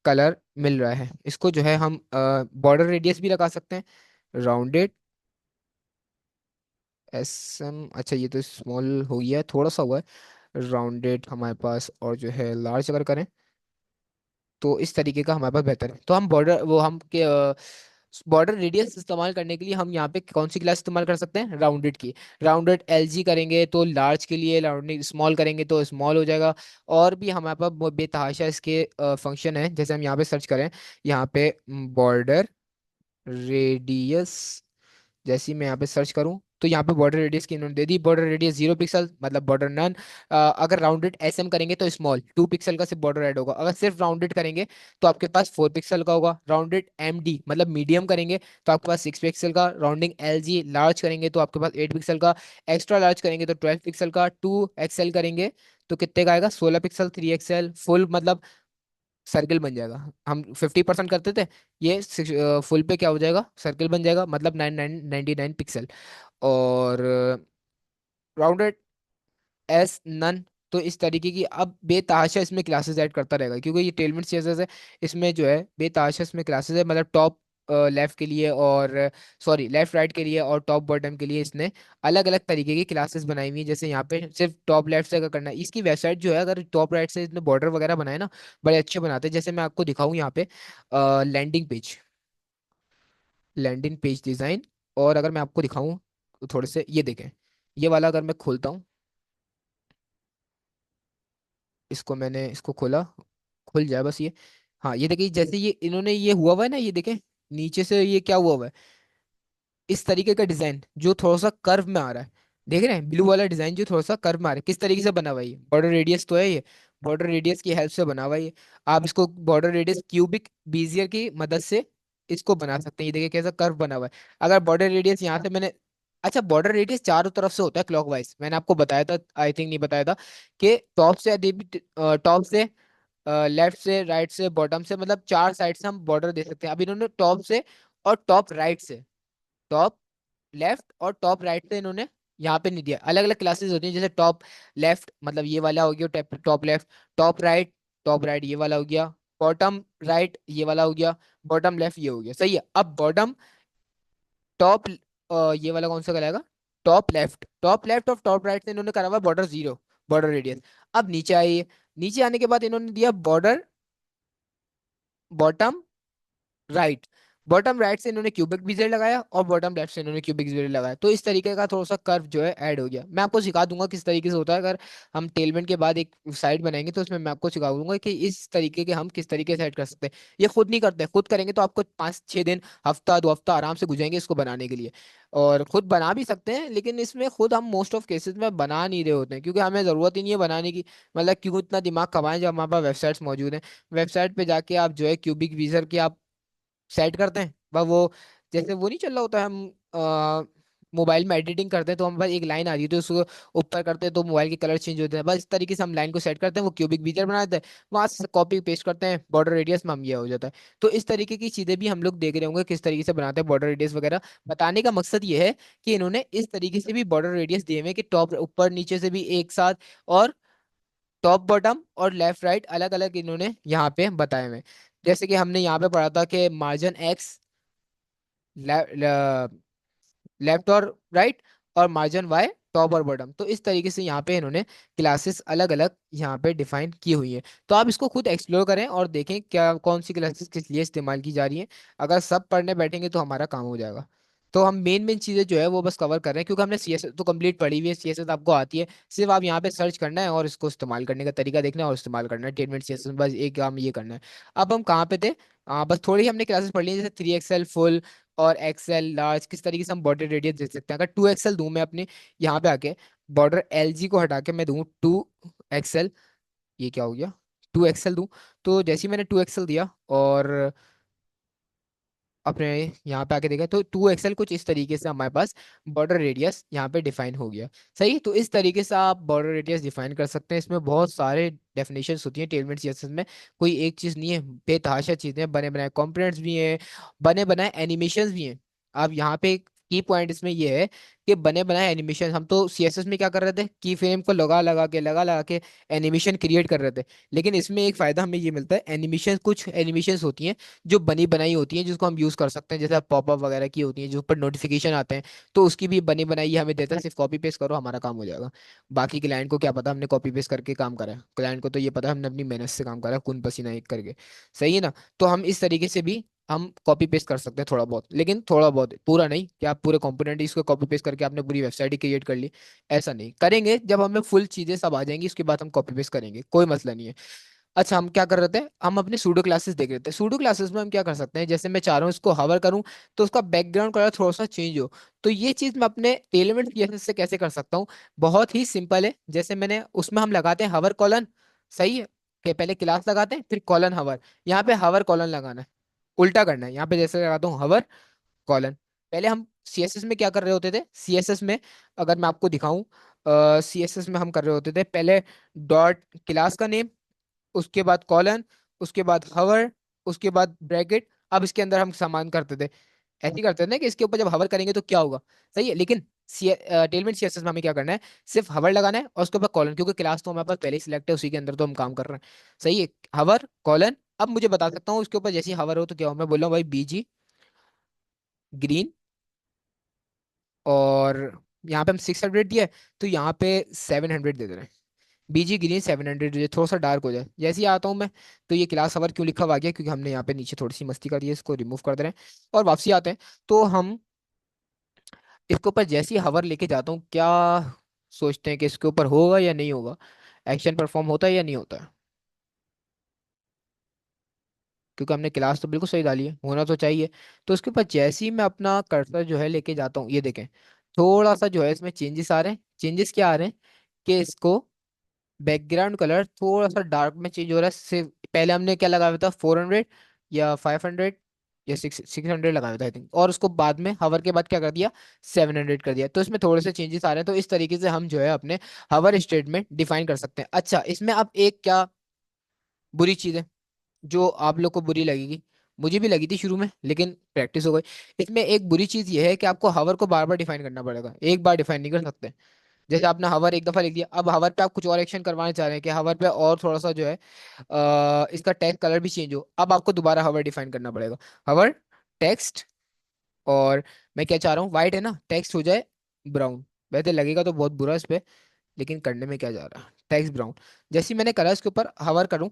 कलर मिल रहा है। इसको जो है हम बॉर्डर रेडियस भी लगा सकते हैं, राउंडेड SM। अच्छा, ये तो स्मॉल हो गया है, थोड़ा सा हुआ है राउंडेड हमारे पास। और जो है लार्ज अगर करें तो इस तरीके का हमारे पास बेहतर है। तो हम बॉर्डर वो हम के बॉर्डर रेडियस इस्तेमाल करने के लिए हम यहाँ पे कौन सी क्लास इस्तेमाल कर सकते हैं, राउंडेड की। राउंडेड LG करेंगे तो लार्ज के लिए, राउंडेड स्मॉल करेंगे तो स्मॉल हो जाएगा। और भी हमारे पास बेतहाशा इसके फंक्शन है। जैसे हम यहाँ पे सर्च करें, यहाँ पे बॉर्डर रेडियस, जैसे ही मैं यहाँ पे सर्च करूँ तो यहाँ पे बॉर्डर रेडियस की इन्होंने दे दी, बॉर्डर रेडियस 0 पिक्सल मतलब बॉर्डर नन। अगर राउंडेड SM करेंगे तो स्मॉल 2 पिक्सल का सिर्फ बॉर्डर ऐड होगा। अगर सिर्फ राउंडेड करेंगे तो आपके पास 4 पिक्सल का होगा। राउंडेड MD मतलब मीडियम करेंगे तो आपके पास 6 पिक्सल का। राउंडिंग LG लार्ज करेंगे तो आपके पास 8 पिक्सल का। एक्स्ट्रा लार्ज करेंगे तो 12 पिक्सल का। 2XL करेंगे तो कितने का आएगा, 16 पिक्सल। 3XL फुल मतलब सर्किल बन जाएगा। हम 50% करते थे, ये फुल पे क्या हो जाएगा, सर्किल बन जाएगा, मतलब 99 पिक्सल। और राउंडेड S नन। तो इस तरीके की अब बेतहाशा इसमें क्लासेस ऐड करता रहेगा, क्योंकि ये टेलमेंट सीएसएस है। इसमें जो है बेतहाशा इसमें क्लासेस है, मतलब टॉप लेफ्ट के लिए, और सॉरी लेफ्ट राइट के लिए, और टॉप बॉटम के लिए इसने अलग अलग तरीके की क्लासेस बनाई हुई है। जैसे यहाँ पे सिर्फ टॉप लेफ्ट से अगर करना है, इसकी वेबसाइट जो है अगर टॉप राइट से इसने बॉर्डर वगैरह बनाए ना, बड़े अच्छे बनाते हैं। जैसे मैं आपको दिखाऊं यहाँ पे landing page, landing page design. और अगर मैं आपको दिखाऊं तो थोड़े से ये देखें, ये वाला अगर मैं खोलता हूँ, इसको मैंने इसको खोला, खुल जाए बस ये। हाँ ये देखिए, जैसे ये इन्होंने ये हुआ है ना, ये देखें नीचे से ये क्या हुआ है, इस तरीके का डिजाइन जो थोड़ा सा कर्व में आ रहा है। देख रहे हैं ब्लू वाला डिजाइन जो थोड़ा सा कर्व में आ रहा है, किस तरीके से बना हुआ है ये, बॉर्डर रेडियस तो है ये, बॉर्डर रेडियस की हेल्प से बना हुआ है ये। आप इसको बॉर्डर रेडियस क्यूबिक बीजियर की मदद से इसको बना सकते हैं। ये देखिए कैसा कर्व बना हुआ है। अगर बॉर्डर रेडियस यहाँ से मैंने, अच्छा बॉर्डर रेडियस चारों तरफ से होता है क्लॉकवाइज, मैंने आपको बताया था, आई थिंक नहीं बताया था, कि टॉप से टॉप से लेफ्ट से, राइट से, बॉटम से, मतलब 4 साइड से हम बॉर्डर दे सकते हैं। अब इन्होंने टॉप से और टॉप राइट से, टॉप लेफ्ट और टॉप राइट से इन्होंने यहाँ पे नहीं दिया। अलग अलग क्लासेस होती हैं, जैसे टॉप लेफ्ट मतलब ये वाला हो गया टॉप लेफ्ट, टॉप राइट ये वाला हो गया, बॉटम राइट ये वाला हो गया, बॉटम लेफ्ट ये हो गया। सही है। अब बॉटम टॉप ये वाला कौन सा कहलाएगा, टॉप लेफ्ट और टॉप राइट से इन्होंने करा हुआ बॉर्डर 0, बॉर्डर रेडियस। अब नीचे आइए, नीचे आने के बाद इन्होंने दिया border bottom right. Bottom right से इन्होंने क्यूबिक विजेट लगाया, और बॉटम लेफ्ट से इन्होंने क्यूबिक विजेट लगाया। तो इस तरीके का थोड़ा सा कर्व जो है ऐड हो गया। मैं आपको सिखा दूंगा किस तरीके से होता है। अगर हम टेलमेंट के बाद एक साइट बनाएंगे तो उसमें मैं आपको सिखा दूंगा कि इस तरीके के हम किस तरीके से ऐड कर सकते हैं। ये खुद नहीं करते, खुद करेंगे तो आपको 5-6 दिन, हफ्ता 2 हफ्ता आराम से गुजारेंगे इसको बनाने के लिए। और खुद बना भी सकते हैं, लेकिन इसमें खुद हम मोस्ट ऑफ केसेस में बना नहीं रहे होते हैं, क्योंकि हमें जरूरत ही नहीं है बनाने की। मतलब क्यों इतना दिमाग खपाएं जब हमारे पास वेबसाइट्स मौजूद हैं। वेबसाइट पे जाके आप जो है क्यूबिक विजर की आप सेट करते हैं, बस वो जैसे वो नहीं चल रहा होता है, हम मोबाइल में एडिटिंग करते हैं तो हम बस एक लाइन आ रही है तो उसको ऊपर करते हैं तो मोबाइल के कलर चेंज होते हैं। बस इस तरीके से हम लाइन को सेट करते हैं, वो क्यूबिक फीचर बना देते हैं, वहां से कॉपी पेस्ट करते हैं, बॉर्डर रेडियस में हम ये हो जाता है। तो इस तरीके की चीजें भी हम लोग देख रहे होंगे किस तरीके से बनाते हैं बॉर्डर रेडियस वगैरह। बताने का मकसद ये है कि इन्होंने इस तरीके से भी बॉर्डर रेडियस दिए हुए हैं कि टॉप ऊपर नीचे से भी एक साथ, और टॉप बॉटम और लेफ्ट राइट अलग अलग इन्होंने यहाँ पे बताए हुए हैं। जैसे कि हमने यहाँ पे पढ़ा था कि मार्जिन X लेफ्ट और राइट, और मार्जिन वाई टॉप और बॉटम। तो इस तरीके से यहाँ पे इन्होंने क्लासेस अलग अलग यहाँ पे डिफाइन की हुई है। तो आप इसको खुद एक्सप्लोर करें और देखें क्या कौन सी क्लासेस किस लिए इस्तेमाल की जा रही है। अगर सब पढ़ने बैठेंगे तो हमारा काम हो जाएगा। तो हम मेन मेन चीजें जो है वो बस कवर कर रहे हैं, क्योंकि हमने सीएसएस तो कंप्लीट पढ़ी हुई है, सीएसएस आपको आती है। सिर्फ आप यहाँ पे सर्च करना है और इसको इस्तेमाल करने का तरीका देखना है और इस्तेमाल करना है 10 मिनट सीएसएस, बस एक काम ये करना है। अब हम कहाँ पे थे? बस थोड़ी हमने क्लासेस पढ़ ली हैं, जैसे 3 एक्सएल फुल और एक्सएल लार्ज, किस तरीके से हम बॉर्डर रेडियस दे सकते हैं। अगर 2 एक्सएल दूं मैं अपने यहाँ पे आके, बॉर्डर एलजी को हटा के मैं दूं 2 एक्सएल, ये क्या हो गया, 2 एक्सएल दूं। तो जैसे ही मैंने 2 एक्सएल दिया और अपने यहाँ पे आके देखा, तो 2 एक्सएल कुछ इस तरीके से हमारे पास बॉर्डर रेडियस यहाँ पे डिफाइन हो गया। सही, तो इस तरीके से आप बॉर्डर रेडियस डिफाइन कर सकते हैं। इसमें बहुत सारे डेफिनेशंस होती हैं टेलमेंट सीएसएस में, कोई एक चीज नहीं है, बेतहाशा चीजें, बने बनाए कंपोनेंट्स भी हैं, बने बनाए एनिमेशंस भी हैं। अब यहाँ पे की पॉइंट इसमें ये है कि बने बनाए एनिमेशन, हम तो सीएसएस में क्या कर रहे थे, की फ्रेम को लगा लगा के एनिमेशन क्रिएट कर रहे थे। लेकिन इसमें एक फायदा हमें ये मिलता है, एनिमेशन, कुछ एनिमेशंस होती हैं जो बनी बनाई होती हैं, जिसको हम यूज कर सकते हैं, जैसे पॉपअप वगैरह की होती हैं जो ऊपर नोटिफिकेशन आते हैं, तो उसकी भी बनी बनाई ये हमें देता है। सिर्फ कॉपी पेस्ट करो, हमारा काम हो जाएगा। बाकी क्लाइंट को क्या पता हमने कॉपी पेस्ट करके काम करा है, क्लाइंट को तो ये पता है हमने अपनी मेहनत से काम करा है, खून पसीना एक करके। सही है ना? तो हम इस तरीके से भी हम कॉपी पेस्ट कर सकते हैं थोड़ा बहुत, लेकिन थोड़ा बहुत, पूरा नहीं कि आप पूरे कंपोनेंट इसको कॉपी पेस्ट करके आपने पूरी वेबसाइट ही क्रिएट कर ली। ऐसा नहीं करेंगे, जब हमें फुल चीजें सब आ जाएंगी उसके बाद हम कॉपी पेस्ट करेंगे, कोई मसला नहीं है। अच्छा, हम क्या कर रहे थे, हम अपने सूडो क्लासेस देख रहे थे। सूडो क्लासेस में हम क्या कर सकते हैं, जैसे मैं चाह रहा हूँ इसको हवर करूँ तो उसका बैकग्राउंड कलर थोड़ा सा चेंज हो। तो ये चीज मैं अपने एलिमेंट सीएसएस से कैसे कर सकता हूँ? बहुत ही सिंपल है। जैसे मैंने उसमें हम लगाते हैं हवर कॉलन, सही है, कि पहले क्लास लगाते हैं फिर कॉलन हवर। यहाँ पे हवर कॉलन लगाना है, उल्टा करना है। यहाँ पे जैसे लगाता हूँ हवर कॉलन, पहले हम सीएसएस में क्या कर रहे होते थे, सीएसएस में अगर मैं आपको दिखाऊं, सीएसएस में हम कर रहे होते थे पहले डॉट क्लास का नेम, उसके बाद कॉलन, उसके बाद हवर, उसके बाद ब्रैकेट। अब इसके अंदर हम सामान करते थे, ऐसे ही करते थे ना कि इसके ऊपर जब हवर करेंगे तो क्या होगा। सही है, लेकिन टेलमेंट सीएसएस में हमें क्या करना है, सिर्फ हवर लगाना है और उसके ऊपर कॉलन, क्योंकि क्लास तो हमारे पास पहले ही सिलेक्ट है, उसी के अंदर तो हम काम कर रहे हैं। सही है, हवर कॉलन। अब मुझे बता सकता हूँ उसके ऊपर जैसी हवर हो तो क्या हो, मैं बोल रहा हूँ भाई बीजी ग्रीन, और यहाँ पे हम 600 दिया है, तो यहाँ पे 700 दे दे रहे हैं। बीजी ग्रीन 700, थोड़ा सा डार्क हो जाए। जैसे ही आता हूँ मैं, तो ये क्लास अवर क्यों लिखा हुआ आ गया, क्योंकि हमने यहाँ पे नीचे थोड़ी सी मस्ती कर दी है, इसको रिमूव कर दे रहे हैं और वापसी आते हैं। तो हम इसके ऊपर जैसे ही हवर लेके जाता हूँ, क्या सोचते हैं कि इसके ऊपर होगा या नहीं होगा, एक्शन परफॉर्म होता है या नहीं होता है? क्योंकि हमने क्लास तो बिल्कुल सही डाली है, होना तो चाहिए। तो उसके ऊपर जैसे ही मैं अपना कर्सर जो है लेके जाता हूँ, ये देखें, थोड़ा सा जो है इसमें चेंजेस आ रहे हैं। चेंजेस क्या आ रहे हैं कि इसको बैकग्राउंड कलर थोड़ा सा डार्क में चेंज हो रहा है। सिर्फ पहले हमने क्या लगाया हुआ था, 400 या 500 या 600 लगाया था आई थिंक, और उसको बाद में हवर के बाद क्या कर दिया, 700 कर दिया। तो इसमें थोड़े से चेंजेस आ रहे हैं। तो इस तरीके से हम जो है अपने हवर स्टेटमेंट डिफाइन कर सकते हैं। अच्छा, इसमें अब एक क्या बुरी चीज़ है जो आप लोग को बुरी लगेगी, मुझे भी लगी थी शुरू में लेकिन प्रैक्टिस हो गई। इसमें एक बुरी चीज ये है कि आपको हवर को बार बार डिफाइन करना पड़ेगा, एक बार डिफाइन नहीं कर सकते। जैसे आपने हवर एक दफा लिख दिया, अब हवर पे आप कुछ और एक्शन करवाना चाह रहे हैं कि हवर पे और थोड़ा सा जो है इसका टेक्स्ट कलर भी चेंज हो, अब आपको दोबारा हवर डिफाइन करना पड़ेगा। हवर टेक्स्ट, और मैं क्या चाह रहा हूँ, व्हाइट है ना, टेक्स्ट हो जाए ब्राउन। वैसे लगेगा तो बहुत बुरा इस पे, लेकिन करने में क्या जा रहा है, टेक्स्ट ब्राउन। जैसे ही मैंने कलर इसके ऊपर हवर करूँ,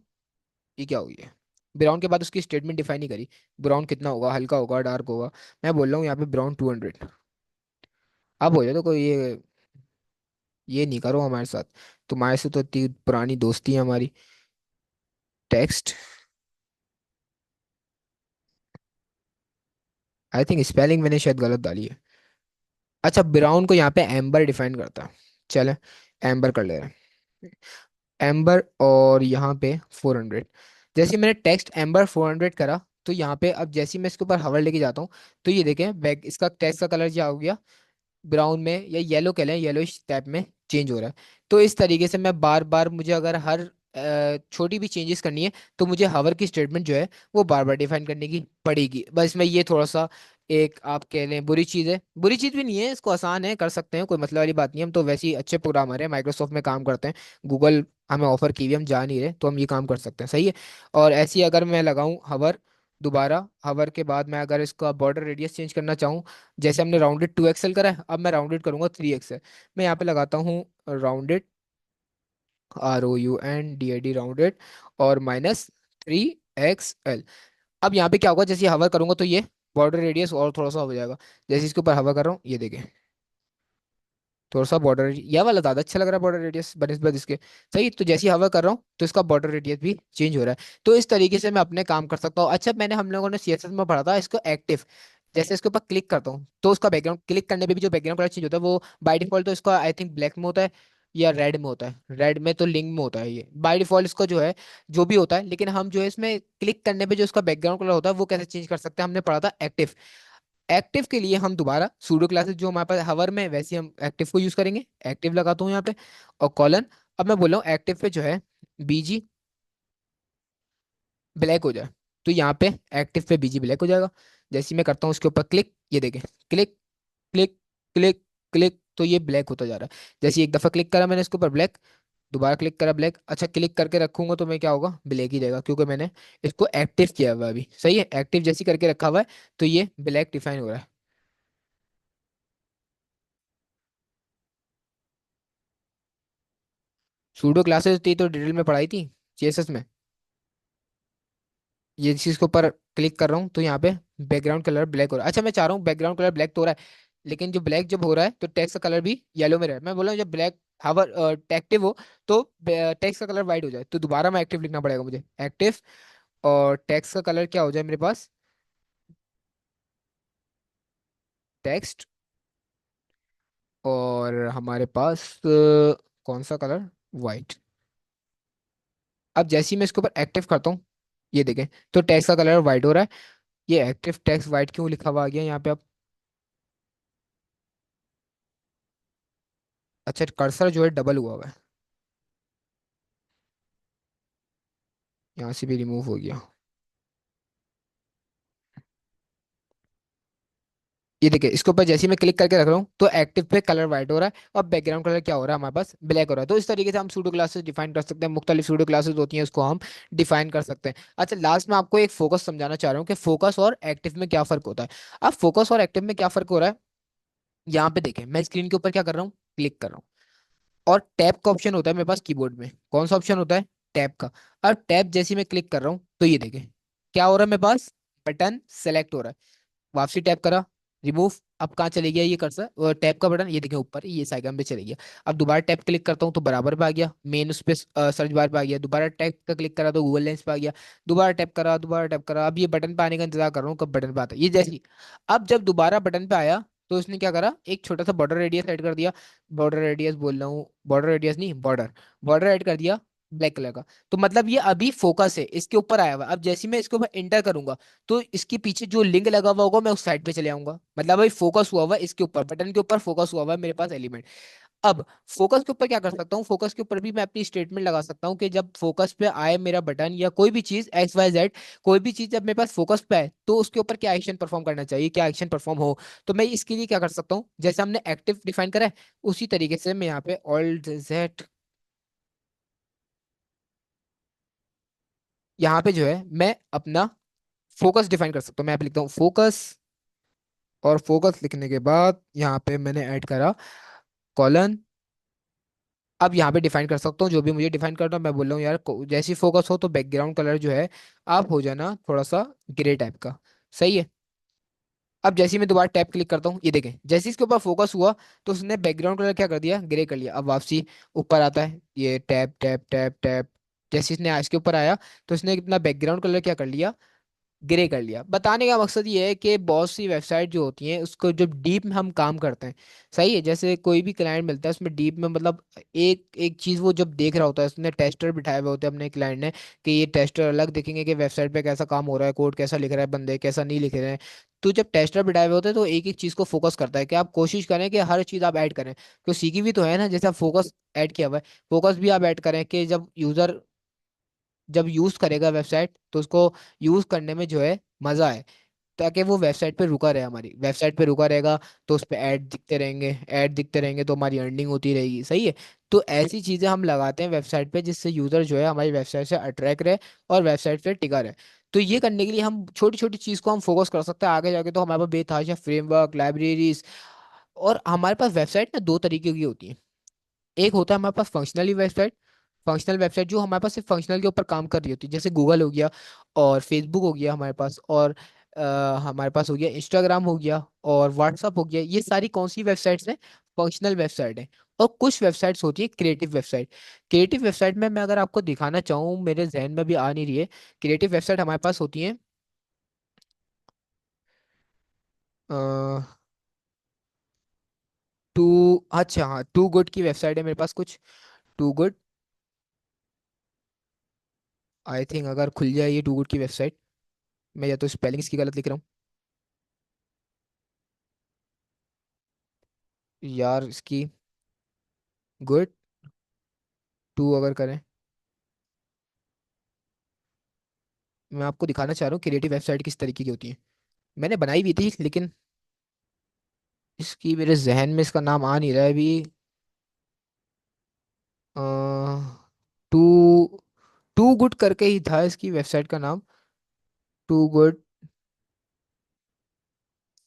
ये क्या हो गया, ब्राउन के बाद उसकी स्टेटमेंट डिफाइन नहीं करी। ब्राउन कितना होगा, हल्का होगा डार्क होगा, मैं बोल रहा हूँ यहाँ पे ब्राउन 200। अब हो जाए तो कोई ये नहीं करो हमारे साथ, तुम्हारे से तो इतनी पुरानी दोस्ती है हमारी। टेक्स्ट, आई थिंक स्पेलिंग मैंने शायद गलत डाली है। अच्छा, ब्राउन को यहाँ पे एम्बर डिफाइन करता है, चले एम्बर कर ले रहे हैं, एम्बर, और यहाँ पे 400। जैसे मैंने टेक्स्ट एम्बर 400 करा, तो यहाँ पे अब जैसे ही मैं इसके ऊपर हवर लेके जाता हूँ, तो ये देखें बैक इसका टेक्स्ट का कलर क्या हो गया, ब्राउन में या येलो कह लें, येलोइश टाइप में चेंज हो रहा है। तो इस तरीके से मैं बार बार, मुझे अगर हर छोटी भी चेंजेस करनी है तो मुझे हवर की स्टेटमेंट जो है वो बार बार डिफाइन करने की पड़ेगी। बस इसमें ये थोड़ा सा एक आप कह लें बुरी चीज़ है, बुरी चीज़ भी नहीं है, इसको आसान है, कर सकते हैं, कोई मतलब वाली बात नहीं है। हम तो वैसे ही अच्छे प्रोग्रामर हैं, माइक्रोसॉफ्ट में काम करते हैं, गूगल हमें ऑफर की हुई है, हम जा नहीं रहे, तो हम ये काम कर सकते हैं। सही है। और ऐसी अगर मैं लगाऊं हवर, दोबारा हवर के बाद मैं अगर इसका बॉर्डर रेडियस चेंज करना चाहूँ, जैसे हमने राउंडेड 2 एक्सएल करा है, अब मैं राउंडेड करूंगा 3 एक्सएल। मैं यहाँ पे लगाता हूँ राउंडेड, ROUNDED राउंडेड, और -3 XL। अब यहाँ पे क्या होगा, जैसे हवर करूंगा तो ये बॉर्डर रेडियस और थोड़ा सा हो जाएगा। जैसे इसके ऊपर हवा कर रहा हूँ, ये देखें, थोड़ा सा बॉर्डर, यह वाला ज्यादा अच्छा लग रहा है बॉर्डर रेडियस बनस्बत इसके। सही, तो जैसी हवा कर रहा हूँ तो इसका बॉर्डर रेडियस भी चेंज हो रहा है। तो इस तरीके से मैं अपने काम कर सकता हूँ। अच्छा, मैंने हम लोगों ने सीएसएस में पढ़ा था इसको एक्टिव। जैसे इसके ऊपर क्लिक करता हूँ तो उसका बैकग्राउंड, क्लिक करने पे भी जो बैकग्राउंड कलर चेंज होता है वो बाय डिफॉल्ट तो इसका आई थिंक ब्लैक में होता है या रेड में होता है। रेड में तो लिंक में होता है, ये बाय डिफॉल्ट इसका जो है जो भी होता है। लेकिन हम जो है इसमें क्लिक करने पे जो इसका बैकग्राउंड कलर होता है वो कैसे चेंज कर सकते हैं, हमने पढ़ा था एक्टिव। एक्टिव के लिए हम दोबारा सूडो क्लासेस जो हमारे पास हवर में, वैसे ही हम एक्टिव को यूज करेंगे। एक्टिव लगाता हूँ यहाँ पे और कॉलन। अब मैं बोल रहा हूँ एक्टिव पे जो है बीजी ब्लैक हो जाए, तो यहाँ पे एक्टिव पे बीजी ब्लैक हो जाएगा। जैसे ही मैं करता हूँ उसके ऊपर क्लिक, ये देखें, क्लिक क्लिक क्लिक क्लिक, तो ये ब्लैक होता जा रहा है। जैसे ही एक दफा क्लिक करा मैंने इसके ऊपर ब्लैक, दोबारा क्लिक करा ब्लैक। अच्छा, क्लिक करके रखूंगा तो मैं क्या होगा, ब्लैक ही रहेगा, क्योंकि मैंने इसको एक्टिव किया हुआ है अभी। सही है, एक्टिव जैसे ही करके रखा हुआ है तो ये ब्लैक डिफाइन हो रहा है। सूडो क्लासेस थी तो डिटेल में पढ़ाई थी सीएसएस में। ये चीज के ऊपर क्लिक कर रहा हूँ तो यहाँ पे बैकग्राउंड कलर ब्लैक हो रहा है। अच्छा, मैं चाह रहा हूँ बैकग्राउंड कलर ब्लैक तो हो रहा है, लेकिन जो ब्लैक जब हो रहा है तो टेक्स्ट का कलर भी येलो में रहे। मैं बोल रहा हूँ जब ब्लैक हवर एक्टिव हो तो टेक्स्ट का कलर वाइट हो जाए, तो दोबारा मैं एक्टिव लिखना पड़ेगा मुझे, एक्टिव। और टेक्स्ट का कलर क्या हो जाए मेरे पास, टेक्स्ट। और हमारे पास कौन सा कलर, वाइट। अब जैसे ही मैं इसके ऊपर एक्टिव करता हूँ, ये देखें, तो टेक्स्ट का कलर वाइट हो रहा है। ये एक्टिव टेक्स्ट वाइट क्यों लिखा हुआ आ गया यहाँ पे अब। अच्छा, कर्सर जो है डबल हुआ हुआ है, यहाँ से भी रिमूव हो गया। ये देखिए, इसके ऊपर जैसे ही मैं क्लिक करके रख रहा हूँ तो एक्टिव पे कलर वाइट हो रहा है और बैकग्राउंड कलर क्या हो रहा है हमारे पास, ब्लैक हो रहा है। तो इस तरीके से हम सूडो क्लासेस डिफाइन कर सकते हैं, मुख्तलिफ सूडो क्लासेस होती हैं उसको हम डिफाइन कर सकते हैं। अच्छा, लास्ट में आपको एक फोकस समझाना चाह रहा हूँ कि फोकस और एक्टिव में क्या फर्क होता है। अब फोकस और एक्टिव में क्या फर्क हो रहा है, यहाँ पे देखें, मैं स्क्रीन के ऊपर क्या कर रहा हूँ, क्लिक कर रहा हूँ। और टैब का ऑप्शन होता है मेरे पास कीबोर्ड में, कौन सा ऑप्शन होता है, टैब का। और टैब जैसे ही मैं क्लिक कर रहा हूँ तो ये देखें क्या हो रहा है मेरे पास, बटन सेलेक्ट हो रहा है। वापसी टैप करा, रिमूव। अब कहाँ चले गया ये कर्सर, और टैप का बटन ये देखें ऊपर, ये साइकन पे चले गया। अब दोबारा टैप क्लिक करता हूँ तो बराबर पे आ गया, मेन उस पे सर्च बार पे आ गया। दोबारा टैप का क्लिक करा तो गूगल लेंस पे आ गया। दोबारा टैप करा, दोबारा टैप करा, अब ये बटन पे आने का इंतजार कर रहा हूँ कब बटन पे आता है, ये जैसे ही। अब जब दोबारा बटन पे आया तो उसने क्या करा, एक छोटा सा बॉर्डर रेडियस ऐड कर दिया। बॉर्डर रेडियस बोल रहा हूँ, बॉर्डर रेडियस नहीं, बॉर्डर, बॉर्डर ऐड कर दिया ब्लैक कलर का। तो मतलब ये अभी फोकस है इसके ऊपर आया हुआ है। अब जैसे ही मैं इसके ऊपर इंटर करूंगा तो इसके पीछे जो लिंक लगा हुआ होगा मैं उस साइड पे चले आऊंगा। मतलब अभी फोकस हुआ हुआ है इसके ऊपर, बटन के ऊपर फोकस हुआ हुआ है मेरे पास एलिमेंट। अब फोकस के ऊपर क्या कर सकता हूँ, फोकस के ऊपर भी मैं अपनी स्टेटमेंट लगा सकता हूँ कि जब फोकस पे आए मेरा बटन या कोई भी चीज एक्स वाई जेड, कोई भी चीज जब मेरे पास फोकस पे आए तो उसके ऊपर क्या एक्शन परफॉर्म करना चाहिए, क्या एक्शन परफॉर्म हो। तो मैं इसके लिए क्या कर सकता हूँ, जैसे हमने एक्टिव डिफाइन करा है उसी तरीके से मैं यहाँ पे ऑल्ट जेड, यहाँ पे जो है मैं अपना फोकस डिफाइन कर सकता हूँ। मैं यहाँ पे लिखता हूँ फोकस, और फोकस लिखने के बाद यहाँ पे मैंने ऐड करा कॉलन। अब यहाँ पे डिफाइन कर सकता हूँ जो भी मुझे डिफाइन करना है। मैं बोल रहा हूँ यार जैसी फोकस हो तो बैकग्राउंड कलर जो है आप हो जाना थोड़ा सा ग्रे टाइप का। सही है। अब जैसे ही मैं दोबारा टैप क्लिक करता हूँ, ये देखें, जैसे ही इसके ऊपर फोकस हुआ तो उसने बैकग्राउंड कलर क्या कर दिया, ग्रे कर लिया। अब वापसी ऊपर आता है, ये टैप टैप टैप टैप, जैसे इसने इसके ऊपर आया तो उसने अपना बैकग्राउंड कलर क्या कर लिया, ग्रे कर लिया। बताने का मकसद ये है कि बहुत सी वेबसाइट जो होती हैं उसको जब डीप में हम काम करते हैं, सही है, जैसे कोई भी क्लाइंट मिलता है उसमें डीप में मतलब एक एक चीज़ वो जब देख रहा होता है, उसने टेस्टर बिठाए हुए होते हैं अपने क्लाइंट ने, कि ये टेस्टर अलग देखेंगे कि वेबसाइट पे कैसा काम हो रहा है, कोड कैसा लिख रहा है बंदे, कैसा नहीं लिख रहे हैं। तो जब टेस्टर बिठाए हुए होते हैं तो एक एक चीज़ को फोकस करता है कि आप कोशिश करें कि हर चीज़ आप ऐड करें, क्योंकि सीखी भी तो है ना, जैसे आप फोकस ऐड किया हुआ है, फोकस भी आप ऐड करें कि जब यूज़र जब यूज करेगा वेबसाइट तो उसको यूज करने में जो है मजा आए, ताकि वो वेबसाइट पे रुका रहे, हमारी वेबसाइट पे रुका रहेगा तो उस पे ऐड दिखते रहेंगे, ऐड दिखते रहेंगे तो हमारी अर्निंग होती रहेगी। सही है। तो ऐसी चीजें हम लगाते हैं वेबसाइट पे जिससे यूजर जो है हमारी वेबसाइट से अट्रैक्ट रहे और वेबसाइट पे टिका रहे। तो ये करने के लिए हम छोटी छोटी चीज को हम फोकस कर सकते हैं। आगे जाके तो हमारे पास बेतहाशा फ्रेमवर्क, लाइब्रेरीज, और हमारे पास वेबसाइट ना दो तरीके की होती है। एक होता है हमारे पास फंक्शनली वेबसाइट, फंक्शनल वेबसाइट जो हमारे पास सिर्फ फंक्शनल के ऊपर काम कर रही होती है, जैसे गूगल हो गया और फेसबुक हो गया हमारे पास, और हमारे पास हो गया इंस्टाग्राम हो गया और व्हाट्सअप हो गया, ये सारी कौन सी वेबसाइट्स हैं? फंक्शनल वेबसाइट है। और कुछ वेबसाइट्स होती है क्रिएटिव वेबसाइट। क्रिएटिव वेबसाइट में मैं अगर आपको दिखाना चाहूँ, मेरे जहन में भी आ नहीं रही है। क्रिएटिव वेबसाइट हमारे पास होती है, टू, अच्छा हाँ, टू गुड की वेबसाइट है मेरे पास कुछ। टू गुड, आई थिंक अगर खुल जाए ये टू गुड की वेबसाइट, मैं या तो स्पेलिंग्स की गलत लिख रहा हूँ यार इसकी। गुड टू अगर करें, मैं आपको दिखाना चाह रहा हूँ क्रिएटिव वेबसाइट किस तरीके की होती है। मैंने बनाई भी थी लेकिन इसकी मेरे जहन में इसका नाम आ नहीं रहा है अभी। टू टू गुड करके ही था इसकी वेबसाइट का नाम। टू गुड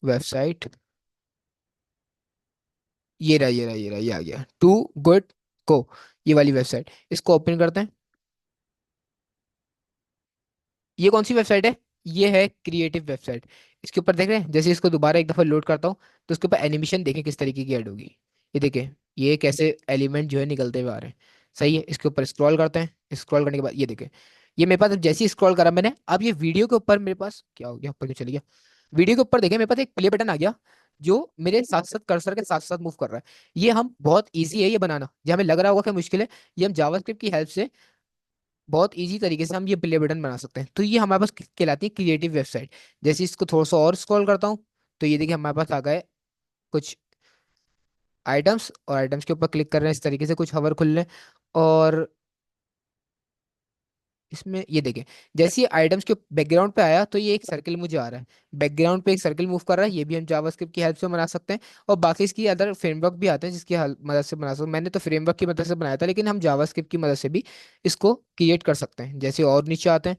वेबसाइट, ये आ गया टू गुड को, ये वाली वेबसाइट। इसको ओपन करते हैं। ये कौन सी वेबसाइट है? ये है क्रिएटिव वेबसाइट। इसके ऊपर देख रहे हैं, जैसे इसको दोबारा एक दफा लोड करता हूँ तो उसके ऊपर एनिमेशन देखें किस तरीके की ऐड होगी। ये देखें, ये कैसे एलिमेंट जो है निकलते हुए आ रहे हैं। सही है, इसके ऊपर स्क्रॉल करते हैं। स्क्रॉल करने के बाद ये देखें, ये मेरे पास अब जैसे ही स्क्रॉल करा मैंने, अब ये वीडियो के ऊपर मेरे पास क्या हो गया, ऊपर क्यों चली गया? वीडियो के ऊपर देखें मेरे पास एक प्ले बटन आ गया, जो मेरे साथ साथ कर्सर के साथ साथ मूव कर रहा है। ये हम बहुत इजी है ये बनाना, जो हमें लग रहा होगा कि मुश्किल है, ये हम जावास्क्रिप्ट की हेल्प से बहुत इजी तरीके से हम ये प्ले बटन बना सकते हैं। तो ये हमारे पास कहलाती है क्रिएटिव वेबसाइट। जैसे इसको थोड़ा सा और स्क्रॉल करता हूँ तो ये देखिए हमारे पास आ गए कुछ आइटम्स, और आइटम्स के ऊपर क्लिक कर रहे हैं, इस तरीके से कुछ हवर खुल रहे हैं। और इसमें ये देखें, जैसे ये आइटम्स के बैकग्राउंड पे आया तो ये एक सर्कल मुझे आ रहा है, बैकग्राउंड पे एक सर्कल मूव कर रहा है। ये भी हम जावास्क्रिप्ट की हेल्प से बना सकते हैं। और बाकी इसकी अदर फ्रेमवर्क भी आते हैं जिसकी मदद से बना सकते हैं। मैंने तो फ्रेमवर्क की मदद से बनाया था, लेकिन हम जावास्क्रिप्ट की मदद से भी इसको क्रिएट कर सकते हैं। जैसे और नीचे आते हैं,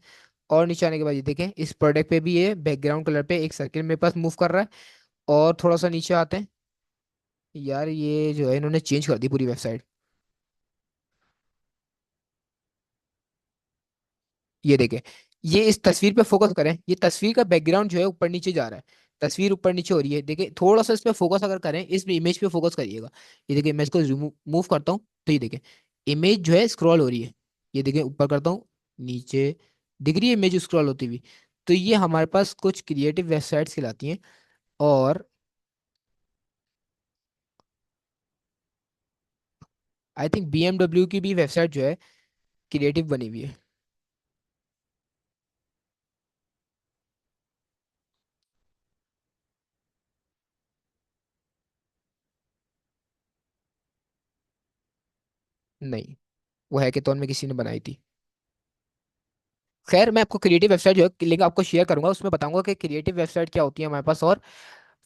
और नीचे आने के बाद ये देखें, इस प्रोडक्ट पे भी ये बैकग्राउंड कलर पे एक सर्किल मेरे पास मूव कर रहा है। और थोड़ा सा नीचे आते हैं, यार ये जो है इन्होंने चेंज कर दी पूरी वेबसाइट। ये देखें, ये इस तस्वीर पे फोकस करें, ये तस्वीर का बैकग्राउंड जो है ऊपर नीचे जा रहा है। तस्वीर ऊपर नीचे हो रही है, देखिए थोड़ा सा इस पे फोकस अगर करें, इस इमेज पे फोकस करिएगा। ये देखिए मैं इसको मूव करता हूँ तो ये देखिए इमेज जो है स्क्रॉल हो रही है। ये देखिए ऊपर करता हूँ, नीचे दिख रही है इमेज स्क्रॉल होती हुई। तो ये हमारे पास कुछ क्रिएटिव वेबसाइट्स कहलाती हैं। और आई थिंक BMW की भी वेबसाइट जो है क्रिएटिव बनी हुई है। नहीं, वो हैकेथॉन में किसी ने बनाई थी। खैर मैं आपको क्रिएटिव वेबसाइट जो है लिंक आपको शेयर करूंगा, उसमें बताऊंगा कि क्रिएटिव वेबसाइट क्या होती है हमारे पास, और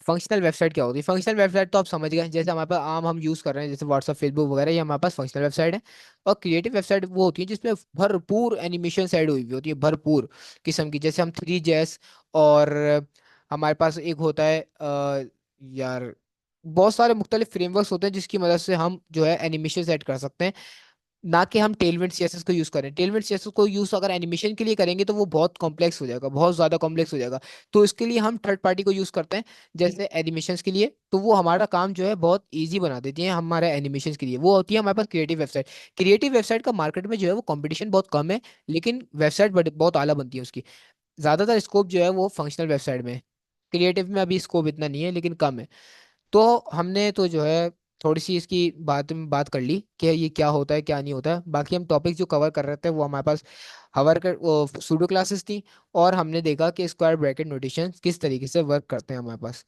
फंक्शनल वेबसाइट क्या होती है। फंक्शनल वेबसाइट तो आप समझ गए, जैसे हमारे पास आम हम यूज कर रहे हैं जैसे व्हाट्सअप फेसबुक वगैरह, ये हमारे पास फंक्शनल वेबसाइट है। और क्रिएटिव वेबसाइट वो होती है जिसमें भरपूर एनिमेशन ऐड हुई हुई होती है, भरपूर किस्म की। जैसे हम थ्री जैस, और हमारे पास एक होता है यार बहुत सारे मुख्तलिफ फ्रेमवर्क्स होते हैं जिसकी मदद से हम जो है एनिमेशन ऐड कर सकते हैं। ना कि हम टेलविंड सीएसएस को यूज करें। टेलविंड सीएसएस को यूज अगर एनिमेशन के लिए करेंगे तो वो बहुत कॉम्प्लेक्स हो जाएगा, बहुत ज्यादा कॉम्प्लेक्स हो जाएगा। तो इसके लिए हम थर्ड पार्टी को यूज करते हैं जैसे एनिमेशंस के लिए, तो वो हमारा काम जो है बहुत इजी बना देती है हमारे एनिमेशंस के लिए। वो होती है हमारे पास क्रिएटिव वेबसाइट। क्रिएटिव वेबसाइट का मार्केट में जो है वो कंपटीशन बहुत कम है, लेकिन वेबसाइट बहुत आला बनती है उसकी। ज्यादातर स्कोप जो है वो फंक्शनल वेबसाइट में है। क्रिएटिव में अभी स्कोप इतना नहीं है, लेकिन कम है। तो हमने तो जो है थोड़ी सी इसकी बात में बात कर ली कि ये क्या होता है क्या नहीं होता है। बाकी हम टॉपिक जो कवर कर रहे थे वो हमारे पास हवर कर वो सूडो क्लासेस थी, और हमने देखा कि स्क्वायर ब्रैकेट नोटेशन किस तरीके से वर्क करते हैं हमारे पास।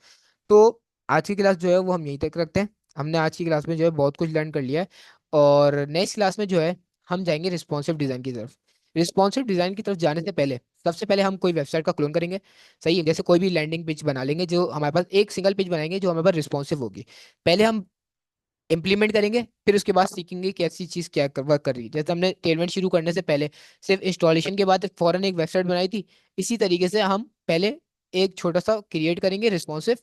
तो आज की क्लास जो है वो हम यहीं तक रखते हैं। हमने आज की क्लास में जो है बहुत कुछ लर्न कर लिया है। और नेक्स्ट क्लास में जो है हम जाएंगे रिस्पॉन्सिव डिज़ाइन की तरफ। रिस्पॉन्सिव डिज़ाइन की तरफ जाने से पहले सबसे पहले हम कोई वेबसाइट का क्लोन करेंगे। सही है, जैसे कोई भी लैंडिंग पेज बना लेंगे, जो हमारे पास एक सिंगल पेज बनाएंगे जो हमारे पास रिस्पॉन्सिव होगी। पहले हम इम्प्लीमेंट करेंगे, फिर उसके बाद सीखेंगे कि ऐसी चीज क्या वर्क कर रही है। जैसे हमने टेलमेंट शुरू करने से पहले सिर्फ इंस्टॉलेशन के बाद फौरन एक वेबसाइट बनाई थी, इसी तरीके से हम पहले एक छोटा सा क्रिएट करेंगे रिस्पॉन्सिव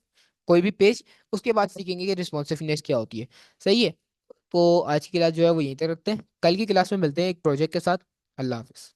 कोई भी पेज, उसके बाद सीखेंगे कि रिस्पॉन्सिवनेस क्या होती है। सही है। तो आज की क्लास जो है वो यहीं तक रखते हैं, कल की क्लास में मिलते हैं एक प्रोजेक्ट के साथ। अल्लाह हाफिज।